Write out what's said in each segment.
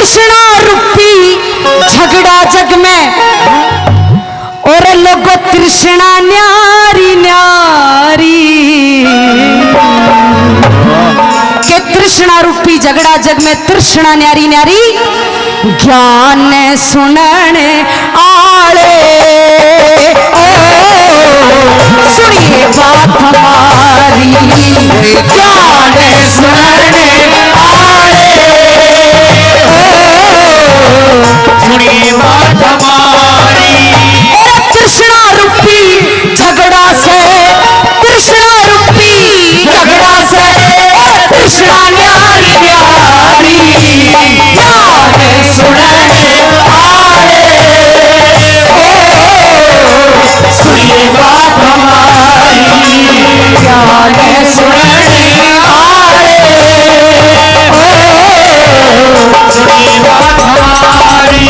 तृष्णा रूपी झगड़ा जग में और लोगो तृष्णा न्यारी न्यारी के तृष्णा रूपी झगड़ा जग में तृष्णा न्यारी न्यारी ज्ञान सुनने आले सुनिए बात हमारी ज्ञान सुनने आले सुनिए बात हमारी तृष्णा रूपी झगड़ा से तृष्णा रूपी झगड़ा से तृष्णा न्यारी न्यारी ज्ञान सुनने आले सुनिए बात हमारी ज्ञान सुनने आले सुनिए बात हमारी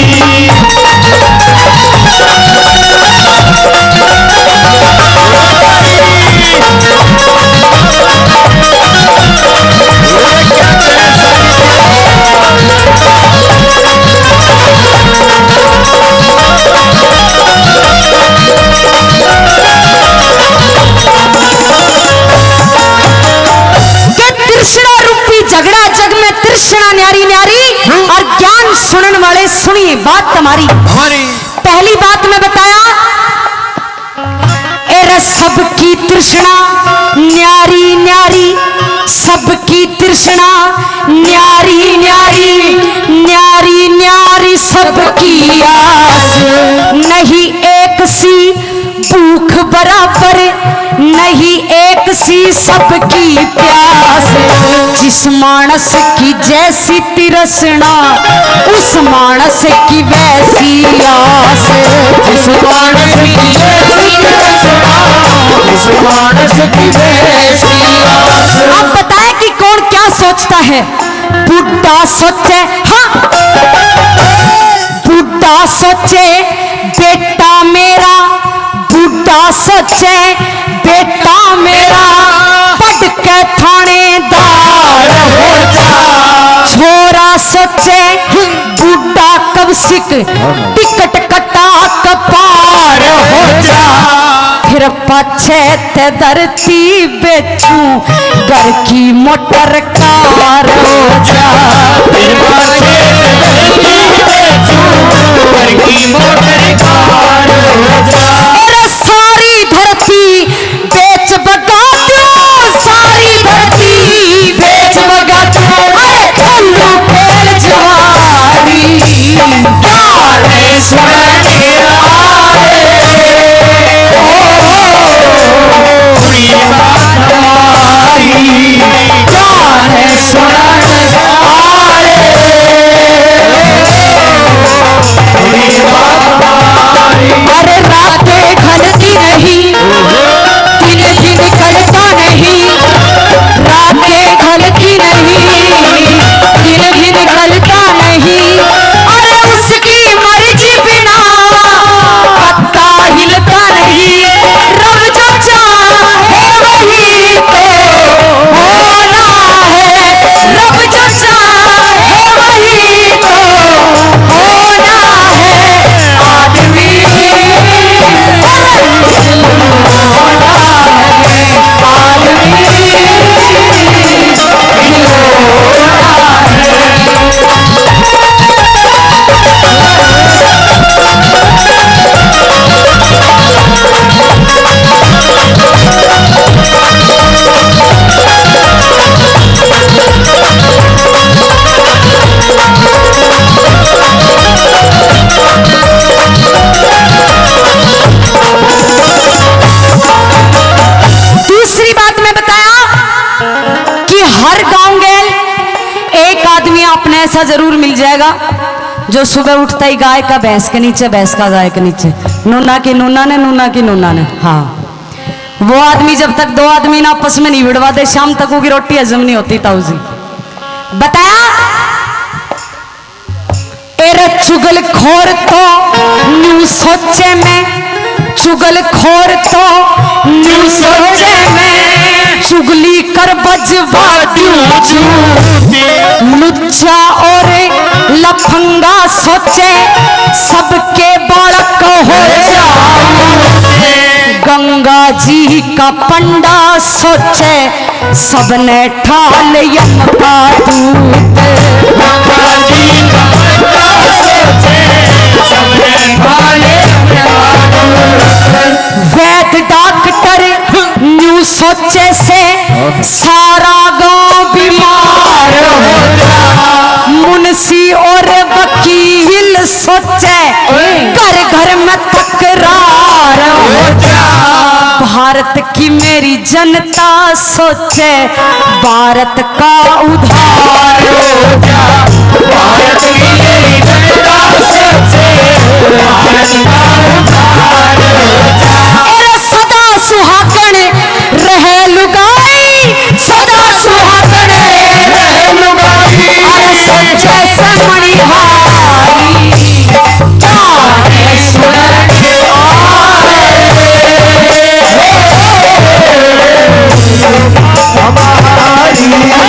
तृष्णा रूपी झगड़ा जग में तृष्णा न्यारी न्यारी और ज्ञान सुनने वाले सुनिए बात तुम्हारी पहली बात में बताया एरे सबकी तृष्णा न्यारी न्यारी सबकी तृष्णा न्यारी न्यारी न्यारी न्यारी सबकी आस नहीं एक सी भूख बराबर नहीं एक सी सबकी प्यास जिस मानस की जैसी तृष्णा उस मानस की वैसी आस जिस मानस की जैसी तृष्णा उस मानस की वैसी आस अब बताएं कि कौन क्या सोचता है बुढ़ा सोचे हाँ बुढ़ा सोचे बेटा मेरा बुढ़ा सोचे बेटा मेरा पढ़ के थानेदार हो जा छोरा सोचे बुढ़ा कब सिक टिकट कटा कपार हो जा फिर पाछे ते धरती बेचू घर की मोटर कार हो जा फिर पाछे घर की मोटर कार हो जा अरे सारी धरती बेच बगा दो सारी धरती बेच बगा दो अरे चलू खेल जवानी गाने सुनने आए सुनिए बात हमारी गाने सुनने आए सुनिए बात हमारी अरे रातें ढलती नहीं दिन दिन ढलता नहीं रातें ढलती नहीं दिन दिन ढलता नहीं अरे उसकी मर्जी बिना पत्ता हिलता नहीं रब जो चाहे वही तो होना है रब जो चाहे वही तो होना है आदमी दूसरी बात में बताया कि हर गांव गेल एक आदमी आपने ऐसा जरूर मिल जाएगा जो सुबह उठता ही गाय का भैंस के नीचे भैंस का गाय के नीचे नूना की नूना ने नूना की नूना ने हाँ वो आदमी जब तक दो आदमी ना आपस में नहीं भिड़वा दे शाम तक वो की रोटी हजम नहीं होती ताऊजी बताया एरे चुगल खोर तो न्यू सोचे में चुगल खोर तो न्यू सोचे में चुगली कर बजवा दूं लुच्चा और लफंगा सोचे सबके बालक हो जाऊं, गंगा जी का पंडा सोचे सबने ठाल यम का दूत, गंगा जी का पंडा सोचे सबने ठाल यम का दूत। वैद डॉक्टर न्यू सोचे से सारा गांव बीमार हो जा, मुंशी और वकील सोचे घर घर में तकरार हो जा, भारत की मेरी जनता सोचे भारत का उद्धार हो जा, भारत की मेरी जनता सोचे भारत का उद्धार हो जा। और सदा सुहागण रहे लुगाई, सदा सुहागण रहे लुगाई, और सोचे से मणिहारी जाने सुनने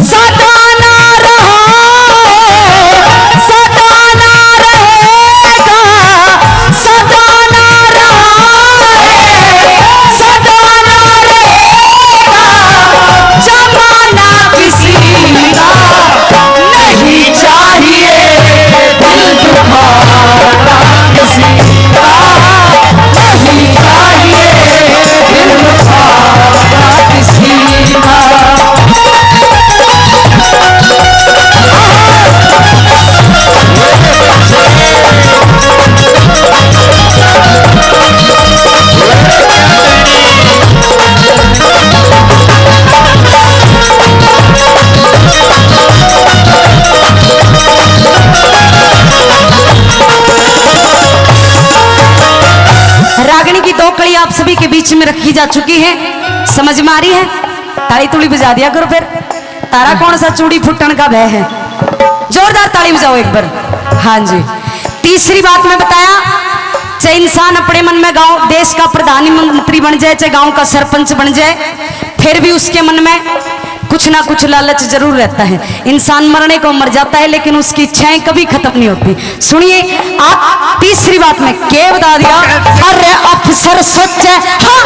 सदा ना रहो, सदा ना रहेगा, सदा ना रहे, सदा ना रहेगा, जमाना किसी का नहीं चाहिए, दिल दुखाना किसी का नहीं चाहिए, दिल दुखाना किसी का। रागिनी की दो कड़ी आप सभी के बीच में रखी जा चुकी है, समझ में आ रही है? ताली तुली बजा दिया करो फिर। तारा कौन सा चूड़ी फुटन का भय है? जोरदार ताली बजाओ एक बार। हाँ जी। तीसरी बात मैं बताया, चाहे इंसान अपने मन में गांव देश का प्रधानमंत्री बन जाए, चाहे गांव का सरपंच बन जाए, फिर भी उसके मन में कुछ ना कुछ लालच जरूर रहता है। इंसान मरने को मर जाता है लेकिन उसकी इच्छाएं कभी खत्म नहीं होती। सुनिए आप तीसरी बात में क्या बता दिया, अरे अफसर सोचे, हाँ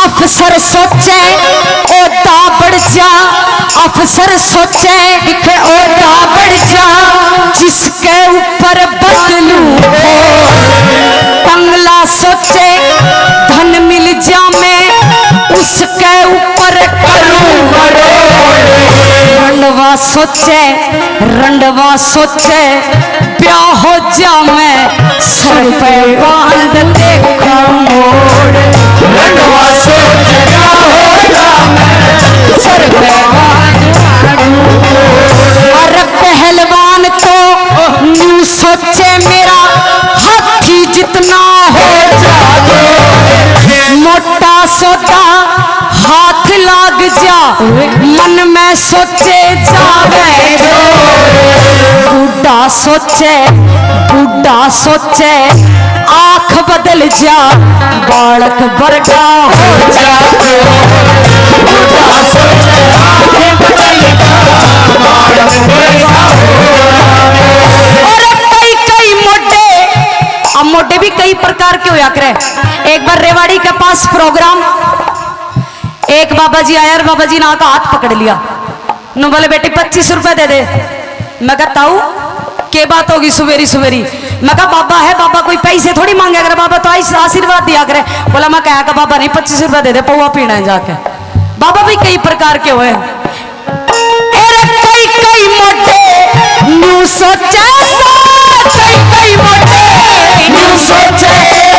अफसर सोचे ओदा बढ़ जा, अफसर सोचे दिखे ओदा बढ़ जा, जिसके ऊपर बदलू हो, बंगला सोचे धन मिल जा मैं उसके ऊपर करूं बड़ोड़े, रंडवा सोचे ब्याह हो जा मैं सर पे बांध देखूं मोड़, रंडवा सोचे ब्याह हो जा मैं सर पे बांध और पहलवान तो यूं सोचे मेरा हाथी जितना हो जाए, मोटा सोटा हाथ लाग जा मन में सोचे जावे जो, बूढ़ा सोचे आंख बदल जा बालक बरगा हो जा, बूढ़ा सोचे आंखें बदल जा बालक बरगा हो। और कई मोटे, अब मोटे भी कई प्रकार के होया करे। एक बार रेवाड़ी के पास प्रोग्राम, एक बाबा जी आया और बाबा जी ने आका हाथ पकड़ लिया, नो बोले बेटे 25 रुपए दे दे। मैं कहता हूँ के बात होगी सुवेरी सुवेरी। मैं कहा बाबा है, बाबा कोई पैसे थोड़ी मांगे करे, बाबा तो आशीर्वाद दिया करे। बोला मैं कहा का बाबा नहीं 25 रुपए दे दे, पौवा पीना है जाके। बाबा भी कई प्रकार के हुए, कई मोटे न्यू सोचे, कई मोटे न्यू सोचे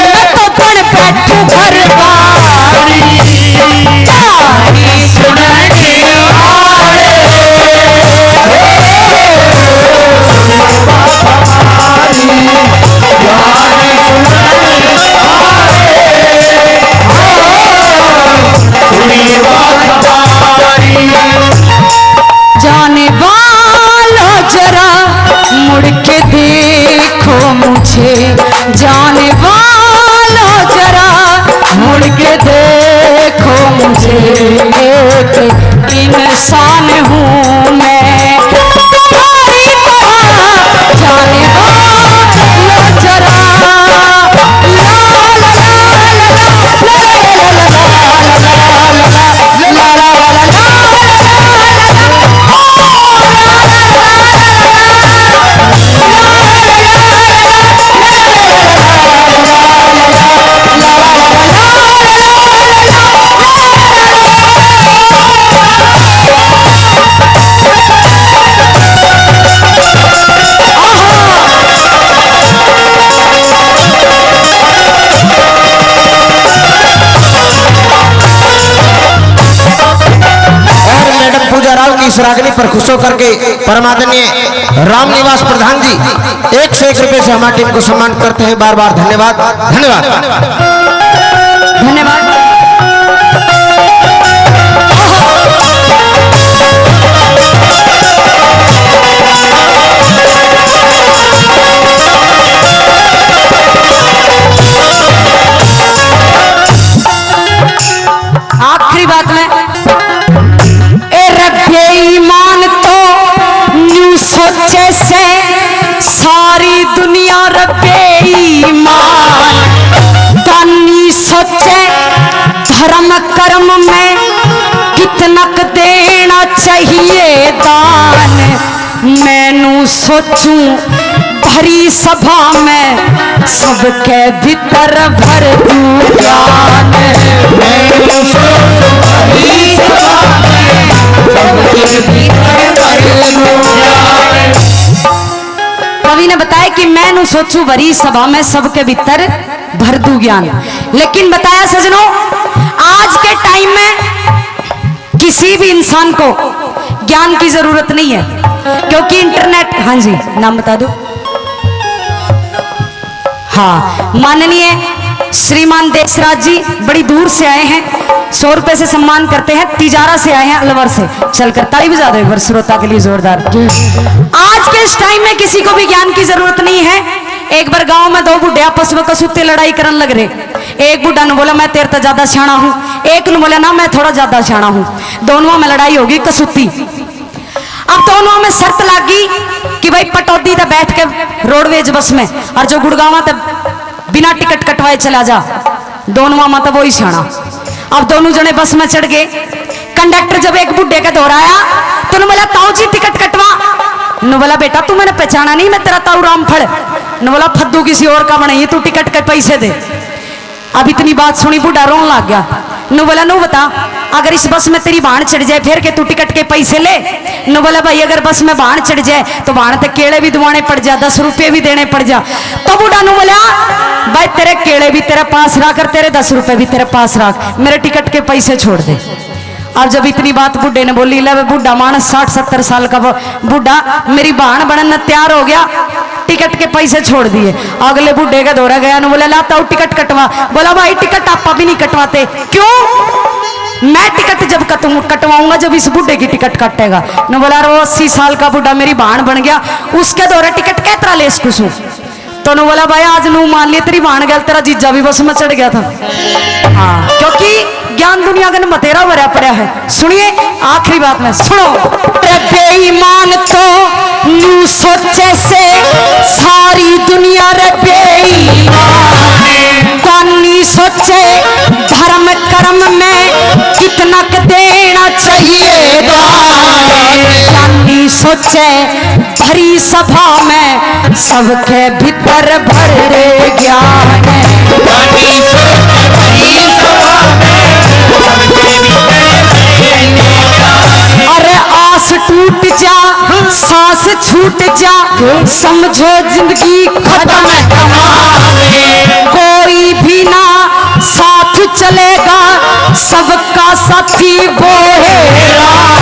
मैं तो बड़ बैठू घर बारी सुनने वाले, जाने वालों जरा मुड़ के देखो मुझे, जाने करके देखो मुझे, एक इंसान हूँ मैं, तुम्हारी तरह जाने दो जरा। इस रागनी पर खुश होकर के परमादरणीय राम निवास प्रधान जी 101 रुपए से हमारी टीम को सम्मान करते हैं। बार बार धन्यवाद धन्यवाद धन्यवाद। आखिरी बात में बेईमान तो न्यू सोचे से सारी दुनिया रे बेईमान, दानी सोचे धर्म कर्म में कितना देना चाहिए दान, मैनू सोचूं भरी सभा में सबके भीतर भर दूं ज्ञान, मैनू सोचूं भरी सभा में कवि ने बताया कि मैं सोचूं भरी सभा में सबके भीतर भर दूं ज्ञान। लेकिन बताया सजनों, आज के टाइम में किसी भी इंसान को ज्ञान की जरूरत नहीं है, क्योंकि इंटरनेट। हाँ जी, नाम बता दो। हाँ, माननीय श्रीमान देशराज जी बड़ी दूर से आए हैं, 100 रुपए से सम्मान करते हैं, तिजारा से आए हैं, अलवर से। चलकर ताली बजा दो एक बार श्रोता के लिए जोरदार। आज के इस टाइम में किसी को भी ज्ञान की जरूरत नहीं है। एक बार गांव में 2 बुढ़े आपस में कसुत्ते लड़ाई करने लग रहे। एक बुढ़ा ने बोला मैं तेरे तो ज्यादा सियाना हूं, एक ने बोला ना मैं थोड़ा ज्यादा सियाना हूं। दोनों में लड़ाई होगी कसुत्ती। अब दोनों में शर्त लागी कि भाई पटौदी तो बैठ के रोडवेज बस में, और जो गुड़गांव तक बिना टिकट कटवाए चला जा। दोनों में तो वही सियाना। अब दोनों जने बस में चढ़ गए। कंडक्टर जब एक बुढ़े का दोहराया तो ने बोला ताऊ जी टिकट कटवा। ने बोला बेटा तू मैंने पहचाना नहीं, मैं तेरा ताऊ रामफल। ने बोला फद्दू किसी और का बनाई, तू टिकट के पैसे दे। अब इतनी बात सुनी बुढ़ा रोने लग गया। नु बोला नु बता, अगर इस बस में तेरी भाण चढ़ जाए फिर के तू टिकट के पैसे ले। नु बोला भाई अगर बस में भाण चढ़ जाए तो भाण ते केले भी दुआने पड़ जा, 10 रुपये भी देने पड़ जा। तो बुढ़ा नु बोला भाई तेरे केले भी तेरे पास रख और तेरे 10 रुपये भी तेरे पास रख, मेरे टिकट के पैसे छोड़ दे। अब जब इतनी बात बुढ़े ने बोली, ले बुढ़ा मानस 60-70 साल का बुढ़ा मेरी भाण बनने तैयार हो गया, टिकट के पैसे छोड़ दिए। अगले बुढ़े का दौरा गया, बोला लाता हूँ टिकट कटवा। बोला भाई टिकट आप भी नहीं कटवाते। क्यों? मैं टिकट जब कटवाऊंगा जब इस बुढ़े की टिकट कटेगा। न बोला रो 80 साल का बुढ़ा मेरी भाण बन गया, उसके दौरे टिकट कैतरा ले इसको। तो ने बोला भाई आज नू मान लिया तेरी भाण गया, तेरा जीजा भी बस में चढ़ गया था। हाँ, क्योंकि ज्ञान दुनिया का बतेरा भरा पड़ा है। सुनिए आखिरी बात में सुनो। बेईमान तो न्यू सोचे से सारी दुनिया रे बेईमान, दानी सोचे धर्म कर्म में कितना देना चाहिए दानी सोचे भरी सभा में सबके भीतर भर दे ज्ञान, अरे आस टूट जा सांस छूट जा, समझो जिंदगी खत्म कोई भी ना साथ चलेगा, सबका साथी वो है राम।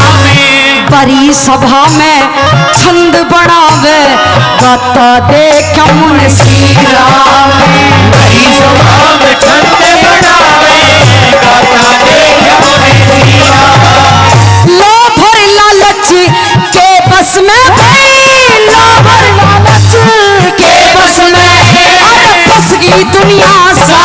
बड़ी सभा में छंद बढ़ावे गाता देख मुन श्री राम, बड़ी सभा में छंद बढ़ावे गाता देख मुन श्री राम। लोभ और लालच के बस में भाई, लोभ और लालच के बस में अरे बस गई दुनिया सा